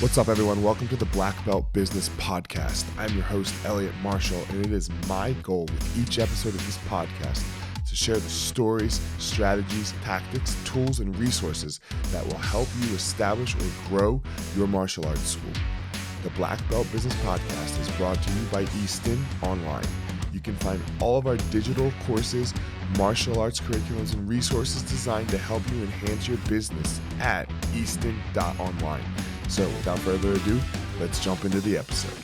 What's up, everyone? Welcome to the Black Belt Business Podcast. I'm your host, Eliot Marshall, and it is my goal with each episode of this podcast to share the stories, strategies, tactics, tools, and resources that will help you establish or grow your martial arts school. The Black Belt Business Podcast is brought to you by Easton.Online. You can find all of our digital courses, martial arts curriculums, and resources designed to help you enhance your business at Easton.Online. So without further ado, let's jump into the episode.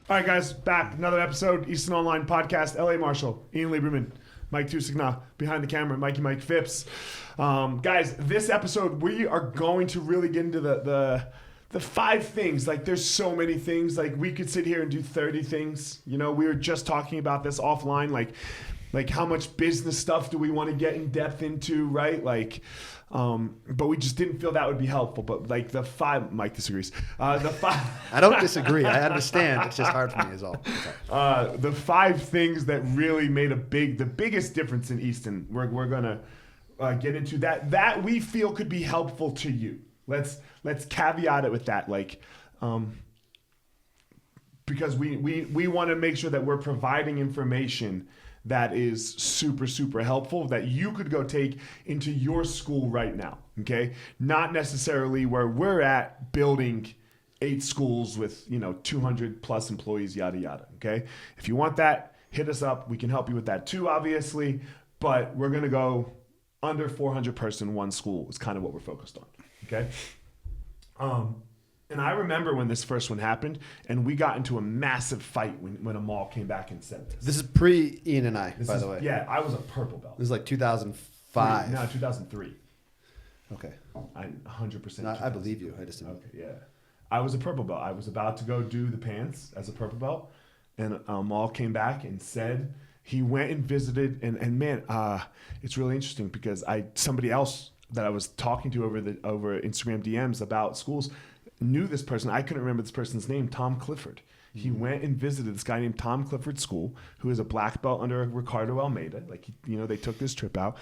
All right, guys, back. Another episode, Easton.Online podcast. Eliot Marshall, Ian Lieberman, Mike Tousignant, behind the camera, Mike Phipps. Guys, this episode, we are going to really get into the 5 things. Like, there's so many things. Like, we could sit here and do 30 things. You know, we were just talking about this offline, like how much business stuff do we want to get in depth into, right? Like, but we just didn't feel that would be helpful. But like the 5, Mike disagrees. The 5. I don't disagree. I understand. It's just hard for me is all. The 5 things that really made the biggest difference in Easton. We're gonna get into that we feel could be helpful to you. Let's caveat it with that, like, because we want to make sure that we're providing information that is super, super helpful that you could go take into your school right now, okay? Not necessarily where we're at building 8 schools with, 200 plus employees, yada, yada, okay? If you want that, hit us up. We can help you with that too, obviously, but we're gonna go under 400 person, 1 school is kind of what we're focused on, okay? And I remember when this first one happened, and we got into a massive fight when Amal came back and said this. This is pre-Ian and I, by the way. Yeah, I was a purple belt. This is like 2005. No, 2003. Okay. I 100%. No, I believe you. I just didn't. Okay, yeah. I was a purple belt. I was about to go do the pants as a purple belt, and Amal came back and said he went and visited, and man, it's really interesting because somebody else that I was talking to over Instagram DMs about schools knew this person. I couldn't remember this person's name, Tom Clifford. He went and visited this guy named Tom Clifford's school, who is a black belt under Ricardo Almeida. Like, they took this trip out.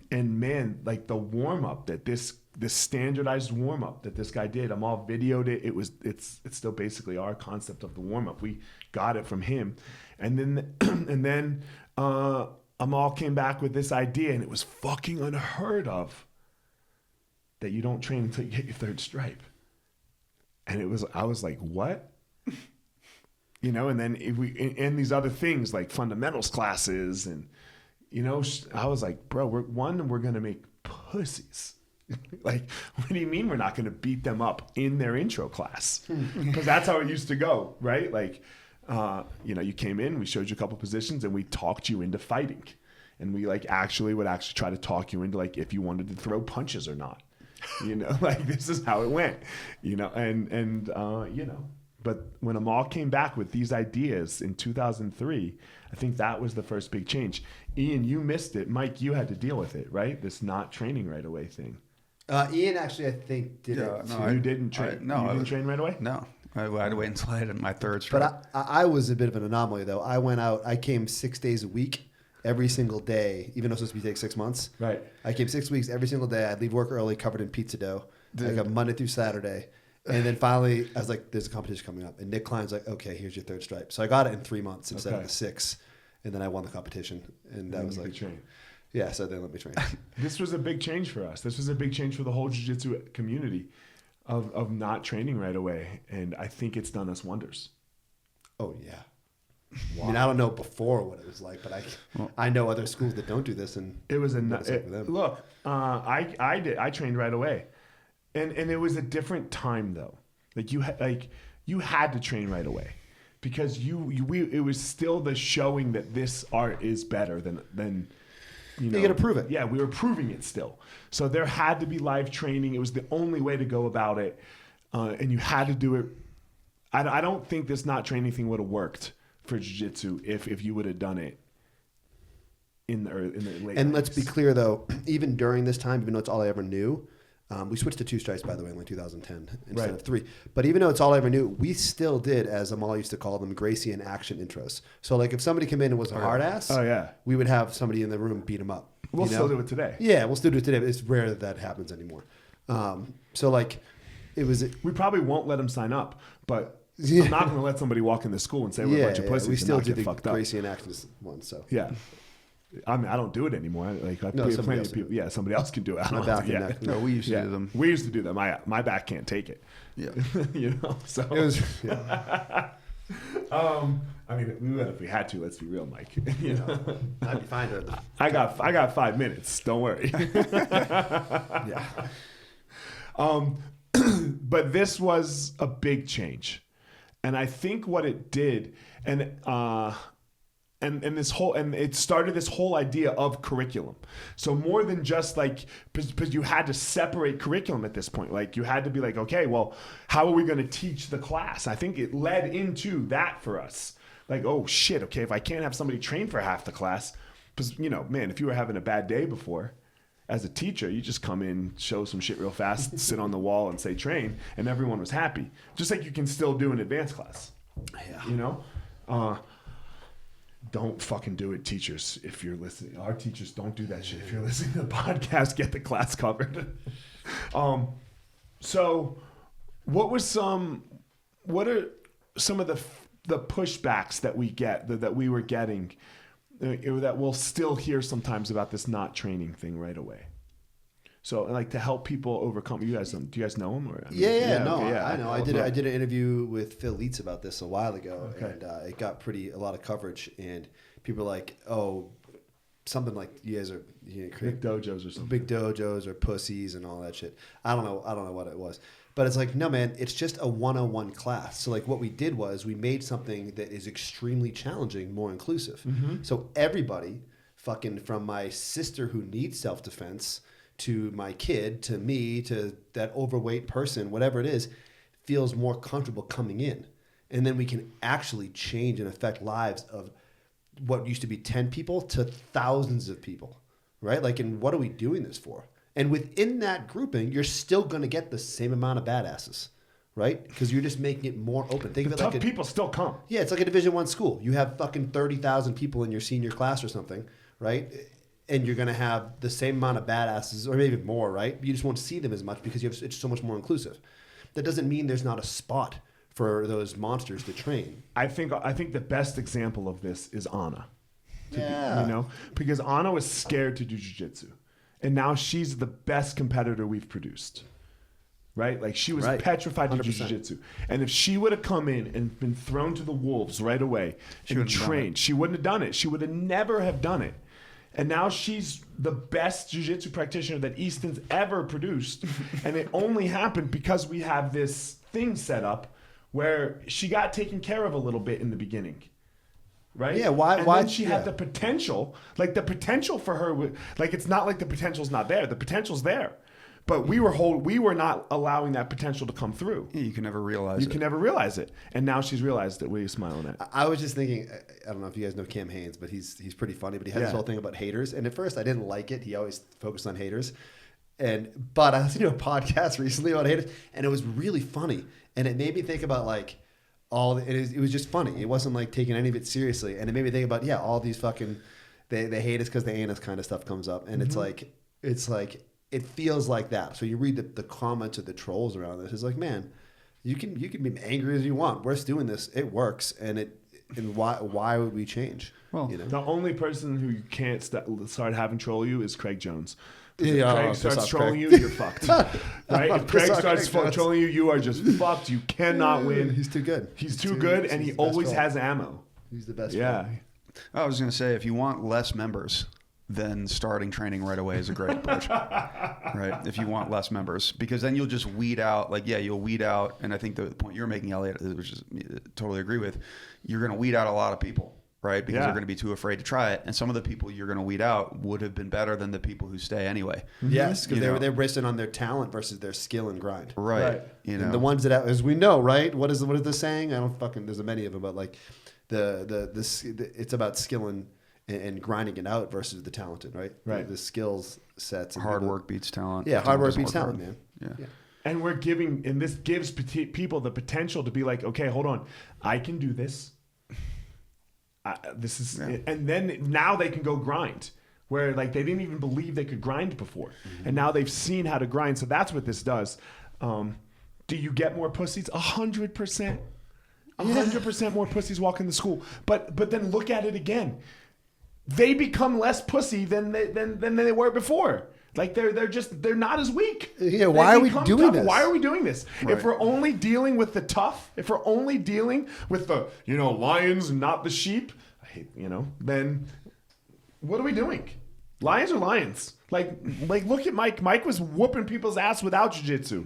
And man, like the warm-up that this standardized warm-up that this guy did, Amal videoed it. It's still basically our concept of the warm-up. We got it from him. And then Amal came back with this idea, and it was fucking unheard of that you don't train until you get your 3rd stripe. And I was like, what? And then and these other things like fundamentals classes, and I was like, bro, we're going to make pussies. Like, what do you mean we're not going to beat them up in their intro class? Because that's how it used to go, right? Like, you came in, we showed you a couple positions, and we talked you into fighting, and we would actually try to talk you into like if you wanted to throw punches or not. Like this is how it went, but when Amal came back with these ideas in 2003, I think that was the first big change. Ian, you missed it. Mike, you had to deal with it, right? This not training right away thing. Ian actually, I think, did it. No, you didn't train. You didn't train right away? No. I had to wait until I had my 3rd stripe. But I was a bit of an anomaly, though. I went out, I came 6 days a week. Every single day, even though it's supposed to take 6 months. Right. I came 6 weeks every single day. I'd leave work early, covered in pizza dough, like Monday through Saturday. And then finally, I was like, there's a competition coming up. And Nick Klein's like, okay, here's your 3rd stripe. So I got it in 3 months instead of the 6. And then I won the competition. And that was like, yeah, so they let me train. This was a big change for us. This was a big change for the whole jiu-jitsu community of not training right away. And I think it's done us wonders. Oh, yeah. Wow. I mean, I don't know before what it was like, but I know other schools that don't do this, and it was look. I trained right away, and it was a different time though. Like you had to train right away because it was still the showing that this art is better than you got to prove it. Yeah, we were proving it still. So there had to be live training. It was the only way to go about it, and you had to do it. I don't think this not training thing would have worked for jiu-jitsu if you would have done it in the late And 90s. let's be clear though, even during this time, even though it's all I ever knew, We switched to 2 stripes, by the way, in like 2010 instead of 3. But even though it's all I ever knew, we still did, as Amal used to call them, Gracie and action intros. So like if somebody came in and was a hard ass, we would have somebody in the room beat them up. We'll still do it today. Yeah, we'll still do it today. But it's rare that happens anymore. So like it was. We probably won't let them sign up, but I'm not going to let somebody walk in the school and say we're a bunch of pussies. We still do the Gracie and action one. So yeah. I mean, I don't do it anymore. Like, plenty of people. Yeah, somebody else can do it. I don't have to. No, we used to do them. We used to do them. My back can't take it. Yeah, So it was. I mean, we would if we had to. Let's be real, Mike. I'd be fine doing that. I got 5 minutes. Don't worry. Yeah. But this was a big change, and I think what it did, and it started this whole idea of curriculum. So more than just like, because you had to separate curriculum at this point. Like you had to be like, okay, well, how are we going to teach the class? I think it led into that for us. Like, oh shit, okay, if I can't have somebody train for half the class, because man, if you were having a bad day before, as a teacher, you just come in, show some shit real fast, sit on the wall and say train, and everyone was happy. Just like you can still do an advanced class. Yeah. Don't fucking do it, teachers, if you're listening. Our teachers don't do that shit. If you're listening to the podcast, get the class covered. So what are some of the pushbacks that we get, that we were getting, that we'll still hear sometimes about this not training thing right away? So, like, to help people overcome. Do you guys know him? Or, I know. I did an interview with Phil Leitz about this a while ago, and it got a lot of coverage. And people were like, "Oh, something like you guys are big dojos or something, big dojos or pussies and all that shit." I don't know what it was, but it's like, no, man, it's just a 101 class. So, like, what we did was we made something that is extremely challenging more inclusive. Mm-hmm. So everybody, fucking from my sister who needs self-defense, to my kid, to me, to that overweight person, whatever it is, feels more comfortable coming in. And then we can actually change and affect lives of what used to be 10 people to thousands of people, right? Like, and what are we doing this for? And within that grouping, you're still going to get the same amount of badasses, right? Because you're just making it more open. Think of it like people still come. Yeah, it's like a Division I school. You have fucking 30,000 people in your senior class or something, right? And you're going to have the same amount of badasses, or maybe more, right? But you just won't see them as much because it's so much more inclusive. That doesn't mean there's not a spot for those monsters to train. I think the best example of this is Anna. Yeah. Because Anna was scared to do jiu-jitsu. And now she's the best competitor we've produced. Right? Like, she was petrified to do jiu-jitsu. And if she would have come in and been thrown to the wolves right away and trained, she wouldn't have done it. She would have never have done it. And now she's the best jiu-jitsu practitioner that Easton's ever produced. And it only happened because we have this thing set up where she got taken care of a little bit in the beginning. Right? Yeah, why then she had the potential. Like, the potential for her, like, it's not like the potential's not there. The potential's there. But we were not allowing that potential to come through. Yeah, you can never realize it. You can never realize it. And now she's realized it. What are you smiling at? I was just thinking, I don't know if you guys know Cam Haynes, but he's pretty funny. But he has this whole thing about haters. And at first I didn't like it. He always focused on haters. But I listened to a podcast recently about haters, and it was really funny. And it made me think about, like, it was just funny. It wasn't like taking any of it seriously. And it made me think about, all these fucking, they hate us because they ain't us kind of stuff comes up. And it's like, it feels like that. So you read the comments of the trolls around this. It's like, man, you can be angry as you want. We're just doing this. It works. And why would we change? Well, the only person who you can't start having troll you is Craig Jones. Yeah, if Craig starts trolling you, you're fucked. Right? If Craig starts trolling you, you are just fucked. You cannot win. He's too good. He's too good, and he always has ammo. He's the best. Yeah. Friend. I was going to say, if you want less members, then starting training right away is a great approach. Right? If you want less members, because then you'll just weed out, you'll weed out, and I think the point you're making, Eliot, which is totally agree with, you're going to weed out a lot of people, right? Because they're going to be too afraid to try it. And some of the people you're going to weed out would have been better than the people who stay anyway. Yes, because they're resting on their talent versus their skill and grind. Right. And the ones that, as we know, right? What is the saying? I don't fucking, there's many of them, but like it's about skill and grinding it out versus the talented, right? Right. The skills sets. And Hard work beats talent. Yeah, hard work doesn't beats talent, hard. man. Yeah. And we're giving, and this gives people the potential to be like, okay, hold on, I can do this. This is, and then now they can go grind. Where like they didn't even believe they could grind before, and now they've seen how to grind. So that's what this does. Do you get more pussies? 100%. 100% more pussies walk into school. But then look at it again. They become less pussy than they were before. Like they're not as weak. Yeah, why are we doing this? Why are we doing this? Right. If we're only dealing with the tough, if we're only dealing with the lions and not the sheep, I hate then what are we doing? Lions are lions. Like look at Mike. Mike was whooping people's ass without jiu-jitsu.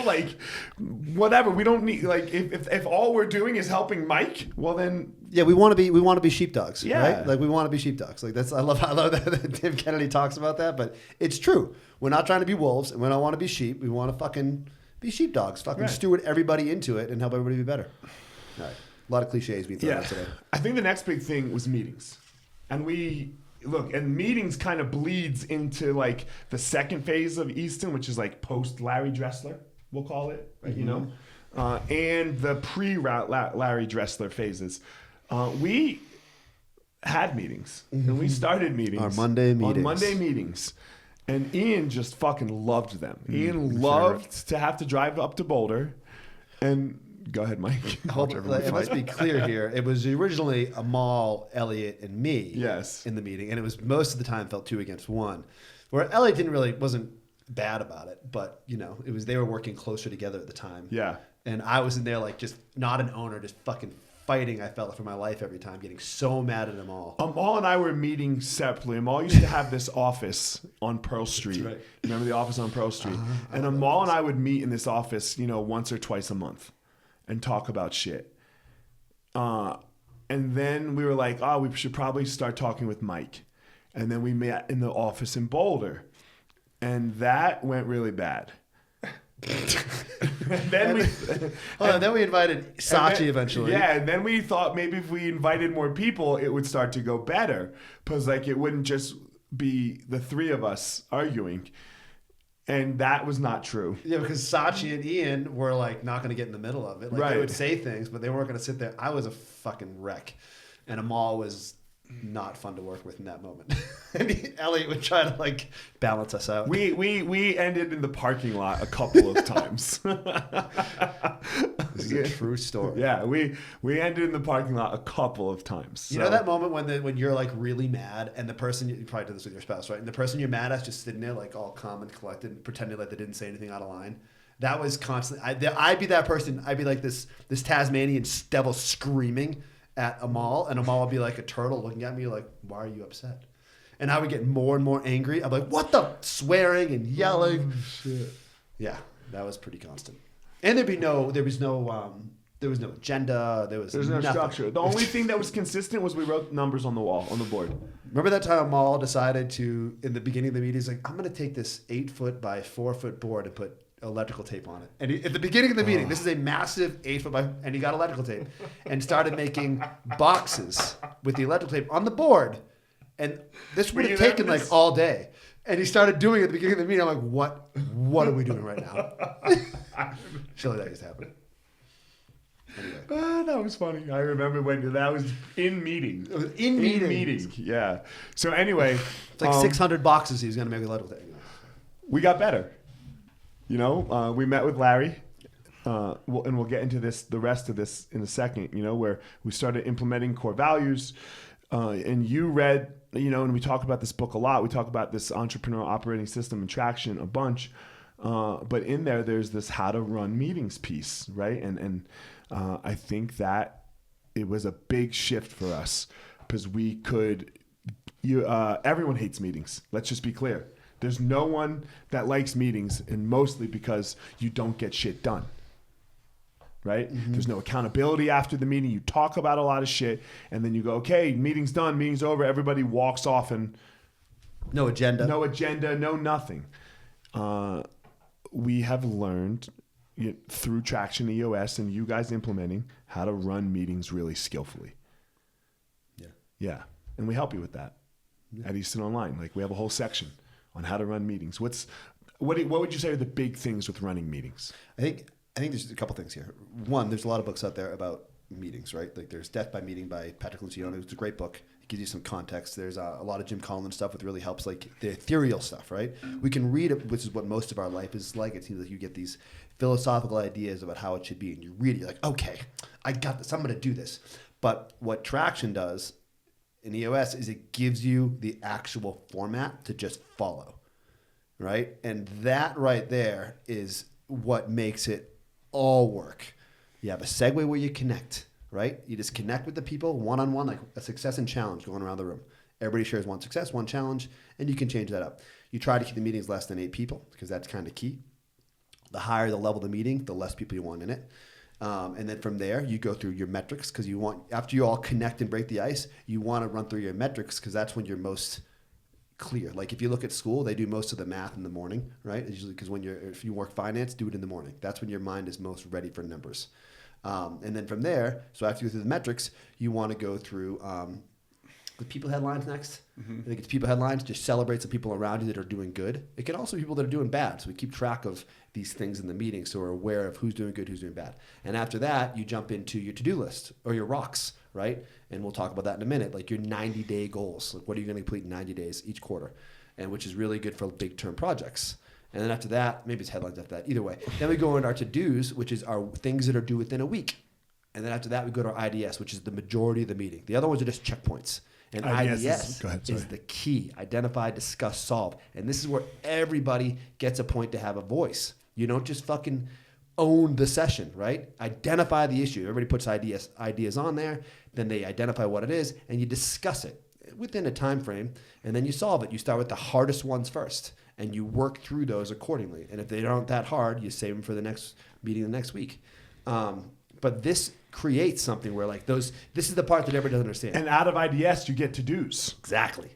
Like whatever. We don't need if all we're doing is helping Mike, well then we want to be sheepdogs, yeah. right? Like we want to be sheepdogs. Like I love that Tim Kennedy talks about that, but it's true. We're not trying to be wolves and we don't want to be sheep. We want to fucking be sheepdogs. Fucking right. steward everybody into it and help everybody be better. All right. A lot of cliches being thrown out today. I think the next big thing was meetings. And and meetings kind of bleeds into like the second phase of Easton, which is like post Larry Dressler, we'll call it, right? Mm-hmm. And the pre-Larry Dressler phases. We had meetings and we started meetings. Our Monday meetings. On Monday meetings. And Ian just fucking loved them. Ian loved to have to drive up to Boulder and go ahead, Mike. It must be clear here. It was originally Amal, Eliot, and me. Yes. In the meeting, and it was most of the time felt 2 against 1, where Eliot wasn't bad about it, but it was they were working closer together at the time. Yeah. And I was in there like just not an owner, just fucking fighting. I felt for my life every time, getting so mad at Amal. Amal and I were meeting separately. Amal used to have this office on Pearl Street. That's right. Remember the office on Pearl Street? And Amal and I would meet in this office, once or twice a month and talk about shit. And then we were like, we should probably start talking with Mike. And then we met in the office in Boulder. And that went really bad. then we invited Sachi eventually. Yeah, and then we thought maybe if we invited more people, it would start to go better. Because it wouldn't just be the three of us arguing. And that was not true. Yeah, because Sachi and Ian were not going to get in the middle of it. They would say things, but they weren't going to sit there. I was a fucking wreck. And Amal was not fun to work with in that moment. And Eliot would try to balance us out. We ended in the parking lot a couple of times. This is a true story. Yeah, we ended in the parking lot a couple of times. So. You know that moment when you're really mad and the person you probably did this with your spouse, right? And the person you're mad at is just sitting there all calm and collected, pretending like they didn't say anything out of line. That was constant. I'd be that person. I'd be like this Tasmanian devil screaming at Amal, and Amal would be like a turtle looking at me like, "Why are you upset?" And I would get more and more angry. I'm like, "What the?" Swearing and yelling. Oh, shit. Yeah, that was pretty constant. And there was no agenda. There was no nothing. structure. The only thing that was consistent was we wrote numbers on the wall, on the board. Remember that time Amal decided to, in the beginning of the meeting, he's like, "I'm going to take this 8-foot by 4-foot board and put electrical tape on it." And at the beginning of the meeting, this is a massive 8-foot by, and he got electrical tape and started making boxes with the electrical tape on the board. And this would have taken all day. And he started doing it at the beginning of the meeting. I'm like, what are we doing right now? Surely that just happened. Anyway. That was funny. I remember when that was in meeting. It was in meeting. Yeah. So anyway. It's 600 boxes he was going to make with electrical tape. We got better. We met with Larry, and we'll get into the rest of this in a second, where we started implementing core values, and you read, and we talk about this book a lot. We talk about this entrepreneurial operating system and traction a bunch, but in there's this how to run meetings piece, right? And I think that it was a big shift for us because we could, everyone hates meetings. Let's just be clear. There's no one that likes meetings, and mostly because you don't get shit done, right? Mm-hmm. There's no accountability after the meeting. You talk about a lot of shit, and then you go, okay, meeting's done, meeting's over. Everybody walks off, and no agenda, no nothing. We have learned through Traction EOS and you guys implementing how to run meetings really skillfully. Yeah. Yeah, and we help you with that. at Easton.Online. Like we have a whole section on how to run meetings. What would you say are the big things with running meetings? I think there's a couple things here. One, there's a lot of books out there about meetings, right? Like there's Death by Meeting by Patrick Lencioni. It's a great book. It gives you some context. There's a lot of Jim Collins stuff that really helps, like the ethereal stuff, right? We can read it, which is what most of our life is like. It seems like you get these philosophical ideas about how it should be, and you read it, you're like, okay, I got this. I'm going to do this. But what Traction does in EOS is it gives you the actual format to just follow, right? And that right there is what makes it all work. You have a segue where you connect, right? You just connect with the people one-on-one, like a success and challenge going around the room. Everybody shares one success, one challenge, and you can change that up. You try to keep the meetings less than 8 people because that's kind of key. The higher the level of the meeting, the less people you want in it. And then from there, you go through your metrics because you want, after you all connect and break the ice, you want to run through your metrics because that's when you're most clear. Like if you look at school, they do most of the math in the morning, right? It's usually because if you work finance, do it in the morning. That's when your mind is most ready for numbers. And then from there, so after you go through the metrics, you want to go through the people headlines next. Mm-hmm. I think it's people headlines. Just celebrate some people around you that are doing good. It can also be people that are doing bad. So we keep track of these things in the meeting so we're aware of who's doing good, who's doing bad. And after that, you jump into your to-do list or your rocks, right? And we'll talk about that in a minute, like your 90-day goals. Like what are you going to complete in 90 days each quarter? And which is really good for big-term projects. And then after that, maybe it's headlines after that. Either way. Then we go into our to-dos, which is our things that are due within a week. And then after that, we go to our IDS, which is the majority of the meeting. The other ones are just checkpoints. And IDS is the key. Identify, discuss, solve. And this is where everybody gets a point to have a voice. You don't just fucking own the session, right? Identify the issue. Everybody puts ideas on there. Then they identify what it is, and you discuss it within a time frame. And then you solve it. You start with the hardest ones first, and you work through those accordingly. And if they aren't that hard, you save them for the next meeting the next week. But this creates something where like this is the part that everybody doesn't understand. And out of IDS, you get to-dos. Exactly.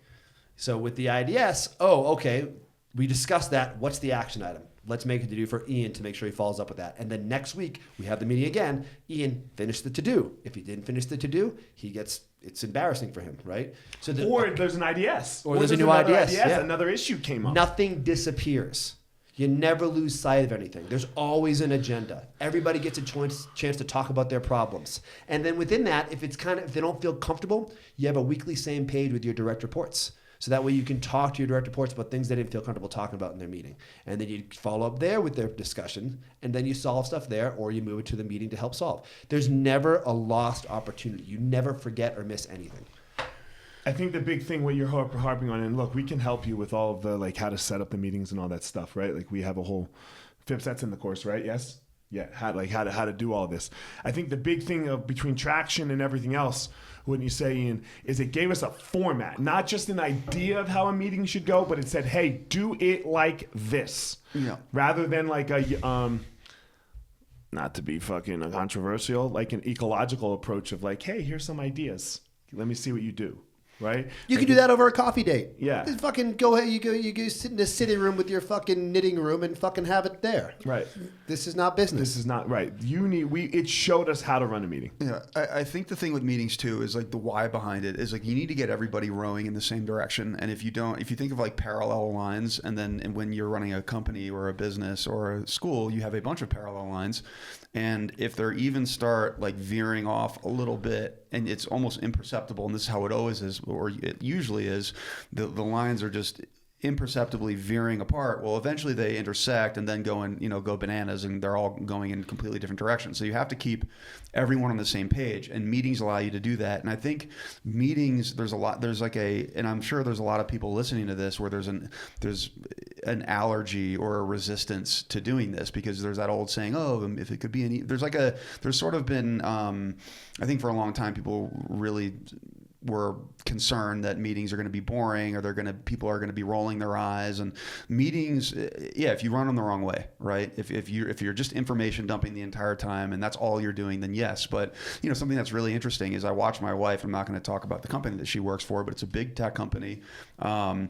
So with the IDS, okay, we discussed that. What's the action item? Let's make a to-do for Ian to make sure he follows up with that. And then next week, we have the meeting again. Ian, finish the to-do. If he didn't finish the to-do, it's embarrassing for him, right? So or there's an IDS. Or there's a new IDS. Yeah. Another issue came up. Nothing disappears. You never lose sight of anything. There's always an agenda. Everybody gets a chance to talk about their problems. And then within that, if they don't feel comfortable, you have a weekly same page with your direct reports. So that way you can talk to your direct reports about things they didn't feel comfortable talking about in their meeting. And then you follow up there with their discussion, and then you solve stuff there, or you move it to the meeting to help solve. There's never a lost opportunity. You never forget or miss anything. I think the big thing what you're harping on, and look, we can help you with all of the like how to set up the meetings and all that stuff, right? Like we have a whole FIPS that's in the course, right? Yes, yeah. How to do all this. I think the big thing between Traction and everything else, wouldn't you say, Ian, is it gave us a format, not just an idea of how a meeting should go, but it said, hey, do it like this, rather than like a not to be fucking controversial, like an ecological approach of like, hey, here's some ideas. Let me see what you do. Right? You can do that over a coffee date. Yeah. Just fucking go ahead. You go sit in the sitting room with your fucking knitting room and fucking have it there. Right. This is not business. This is not right. It showed us how to run a meeting. Yeah. I think the thing with meetings too is like the why behind it is like you need to get everybody rowing in the same direction. And if you think of like parallel lines, and when you're running a company or a business or a school, you have a bunch of parallel lines. And if they're even start like veering off a little bit, and it's almost imperceptible, and this is how it always is, or it usually is, the lines are just imperceptibly veering apart. Well, eventually they intersect and then go bananas, and they're all going in completely different directions. So you have to keep everyone on the same page, and meetings allow you to do that. And I think meetings, and I'm sure there's a lot of people listening to this where there's an allergy or a resistance to doing this, because there's that old saying, if it could be there's sort of been, I think for a long time people really were concerned that meetings are going to be boring, or people are going to be rolling their eyes. And meetings, if you run them the wrong way, right? If you're just information dumping the entire time and that's all you're doing, then yes. But something that's really interesting is I watch my wife. I'm not going to talk about the company that she works for, but it's a big tech company. And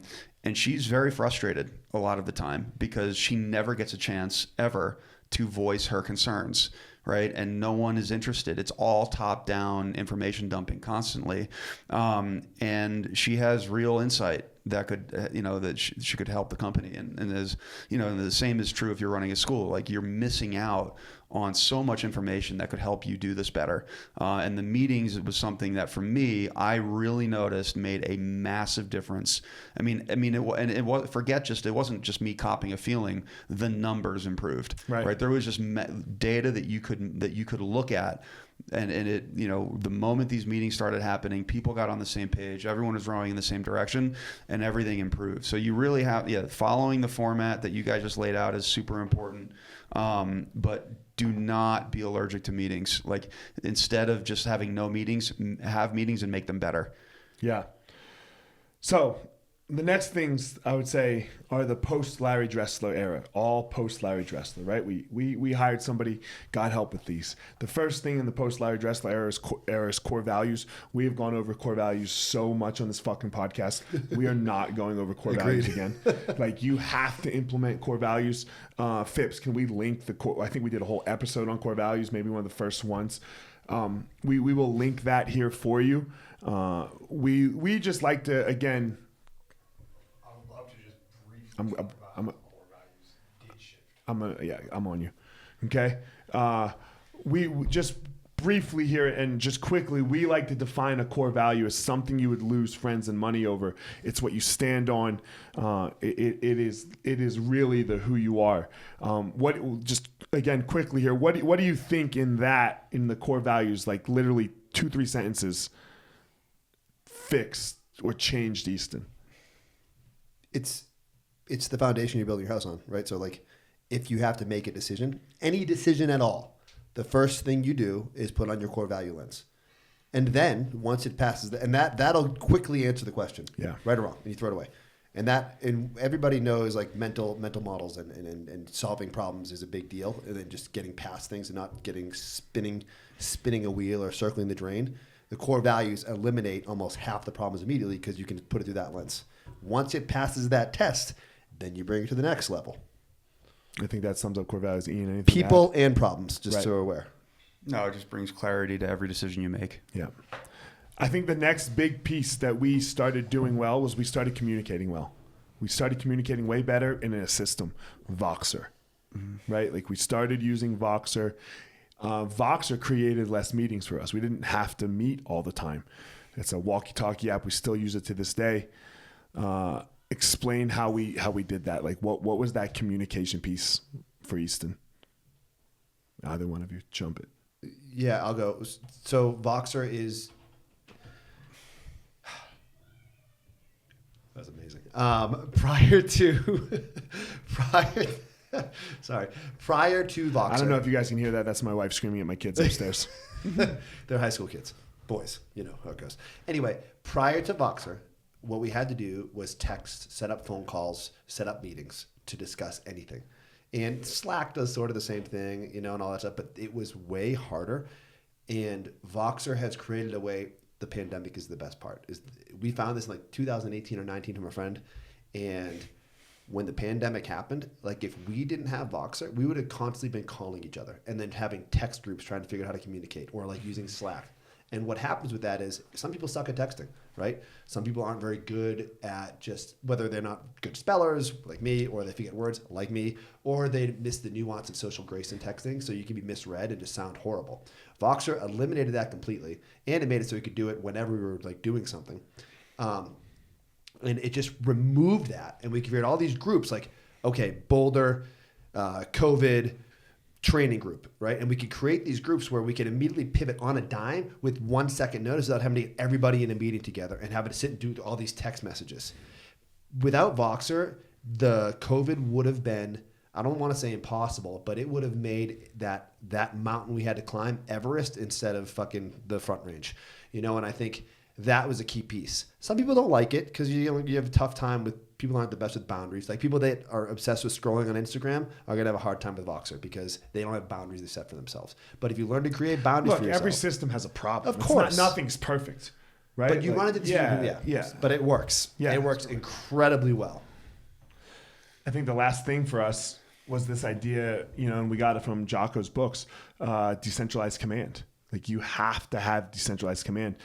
she's very frustrated a lot of the time because she never gets a chance ever to voice her concerns, right? And no one is interested. It's all top-down information dumping constantly. And she has real insight that could, that she could help the company. And as, and the same is true if you're running a school. Like, you're missing out on so much information that could help you do this better. And the meetings, it was something that for me, I really noticed made a massive difference. It wasn't just me copying a feeling. The numbers improved, right? There was just data that you could look at. And it, the moment these meetings started happening, people got on the same page, everyone was rowing in the same direction, and everything improved. So you really have, following the format that you guys just laid out is super important. But do not be allergic to meetings. Like, instead of just having no meetings, have meetings and make them better. Yeah. So the next things I would say are the post Larry Dressler era, all post Larry Dressler, right? We hired somebody, God help with these. The first thing in the post Larry Dressler era is core values. We have gone over core values so much on this fucking podcast. We are not going over core values again. Like, you have to implement core values. Phipps, can we link the core? I think we did a whole episode on core values, maybe one of the first ones. We will link that here for you. We just like to, again, I'm on you. Okay. We just briefly here and just quickly, we like to define a core value as something you would lose friends and money over. It's what you stand on. It is really who you are. Just again, quickly here, what do you think in the core values, like literally 2-3 sentences, fixed or changed Easton? It's the foundation you're building your house on, right? So, like, if you have to make a decision, any decision at all, the first thing you do is put on your core value lens. And then once it passes, that'll quickly answer the question. Yeah. Right or wrong, and you throw it away. And everybody knows, like, mental models and solving problems is a big deal. And then just getting past things and not getting spinning a wheel or circling the drain. The core values eliminate almost half the problems immediately because you can put it through that lens. Once it passes that test, then you bring it to the next level. I think that sums up core values. Ian, anything people and problems, just so we're aware. No, it just brings clarity to every decision you make. Yeah. I think the next big piece that we started doing well was we started communicating well. We started communicating way better in a system, Voxer, right? Like, we started using Voxer. Voxer created less meetings for us. We didn't have to meet all the time. It's a walkie-talkie app. We still use it to this day. Explain how we did that. Like, what was that communication piece for Easton? Either one of you, jump it. Yeah, I'll go. So Voxer is that's amazing. Prior to Voxer. I don't know if you guys can hear that. That's my wife screaming at my kids upstairs. They're high school kids, boys. You know how it goes. Anyway, prior to Voxer, what we had to do was text, set up phone calls, set up meetings to discuss anything. And Slack does sort of the same thing, and all that stuff, but it was way harder. And Voxer has created a way, the pandemic is the best part. We found this in like 2018 or 19 from a friend. And when the pandemic happened, like, if we didn't have Voxer, we would have constantly been calling each other and then having text groups trying to figure out how to communicate, or like using Slack. And what happens with that is some people suck at texting, right? Some people aren't very good at just, whether they're not good spellers like me, or they forget words like me, or they miss the nuance of social grace in texting, so you can be misread and just sound horrible. Voxer eliminated that completely, and it made it so we could do it whenever we were like doing something. And it just removed that, and we created all these groups like, okay, Boulder, COVID, training group, right? And we could create these groups where we could immediately pivot on a dime with 1 second notice without having to get everybody in a meeting together and having to sit and do all these text messages. Without Voxer, the COVID would have been, I don't want to say impossible, but it would have made that mountain we had to climb Everest instead of fucking the Front Range, and I think that was a key piece. Some people don't like it because you have a tough time with people aren't the best with boundaries. Like, people that are obsessed with scrolling on Instagram are going to have a hard time with Voxer because they don't have boundaries they set for themselves. But if you learn to create boundaries for yourself. Every system has a problem. Of course. Nothing's perfect, right? But you wanted it to yeah. But it works. Yeah. It works incredibly well. I think the last thing for us was this idea, and we got it from Jocko's books, decentralized command. Like you have to have decentralized command.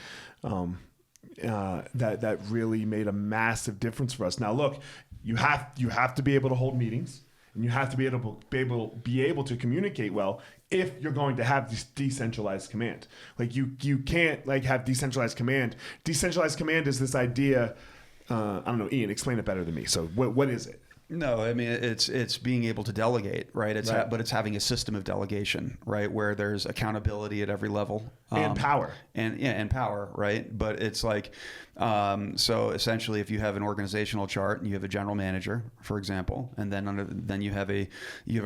That really made a massive difference for us. Now, look, you have to be able to hold meetings, and you have to be able to communicate well if you're going to have this decentralized command. Like you can't like have decentralized command. Decentralized command is this idea. I don't know, Ian, explain it better than me. So what is it? No, I mean it's being able to delegate, right? Right. But it's having a system of delegation, right, where there's accountability at every level And power. and power, right? But it's like so essentially, if you have an organizational chart and you have a general manager, for example, and then you have a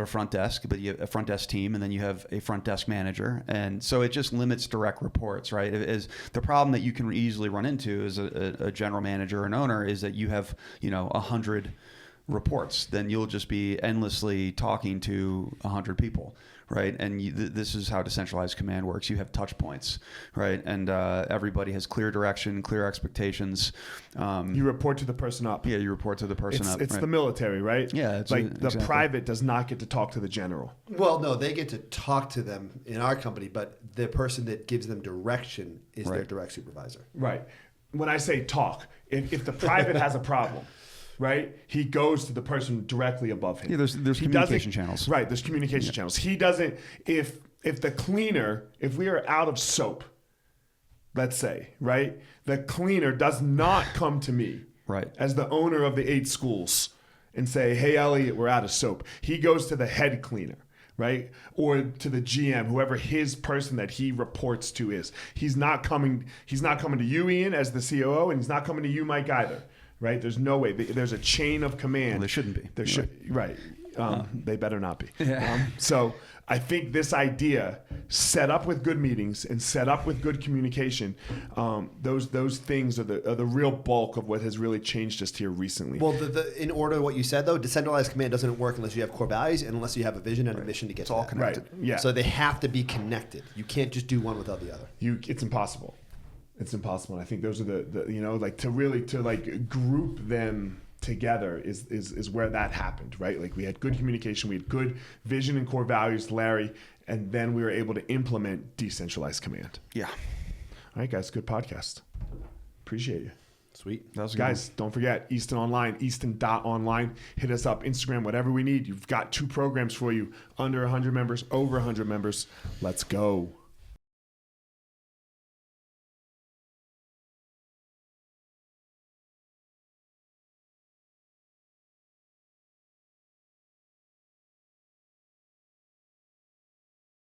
front desk, but you have a front desk team, and then you have a front desk manager, and so it just limits direct reports, right? It is the problem that you can easily run into as a general manager or an owner is that you have 100 reports, then you'll just be endlessly talking to 100 people, right? And this is how decentralized command works. You have touch points, right? And everybody has clear direction, clear expectations. You report to the person up. Yeah, you report to the person up. It's right? the military, right? Yeah, it's like exactly. the private does not get to talk to the general. Well, no, they get to talk to them in our company, but the person that gives them direction is their Right. direct supervisor. Right. When I say talk, if the private has a problem, right, he goes to the person directly above him. Yeah, there's He communication doesn't- channels. Right, there's communication channels. He doesn't, if the cleaner, if we are out of soap, let's say, right, the cleaner does not come to me Right. as the owner of the 8 schools and say, hey, Eliot, we're out of soap. He goes to the head cleaner, right? Or to the GM, whoever his person that he reports to is. He's not coming to you, Ian, as the COO, and he's not coming to you, Mike, either. Right? There's no way. There's a chain of command. Well, there shouldn't be. There should, right. They better not be. Yeah. So I think this idea, set up with good meetings and set up with good communication, those things are the real bulk of what has really changed us here recently. Well, in order to what you said, though, decentralized command doesn't work unless you have core values and unless you have a vision and a mission to get to all that. connected. Right. Yeah. So they have to be connected. You can't just do one without the other. It's impossible. It's impossible. And I think those are to group them together is where that happened, right? Like we had good communication, we had good vision and core values, Larry, and then we were able to implement decentralized command. Yeah. All right, guys, good podcast. Appreciate you. Sweet. That was a good Guys, don't forget, Easton.Online, Easton.Online. Hit us up, Instagram, whatever we need. You've got 2 programs for you, under 100 members, over 100 members. Let's go.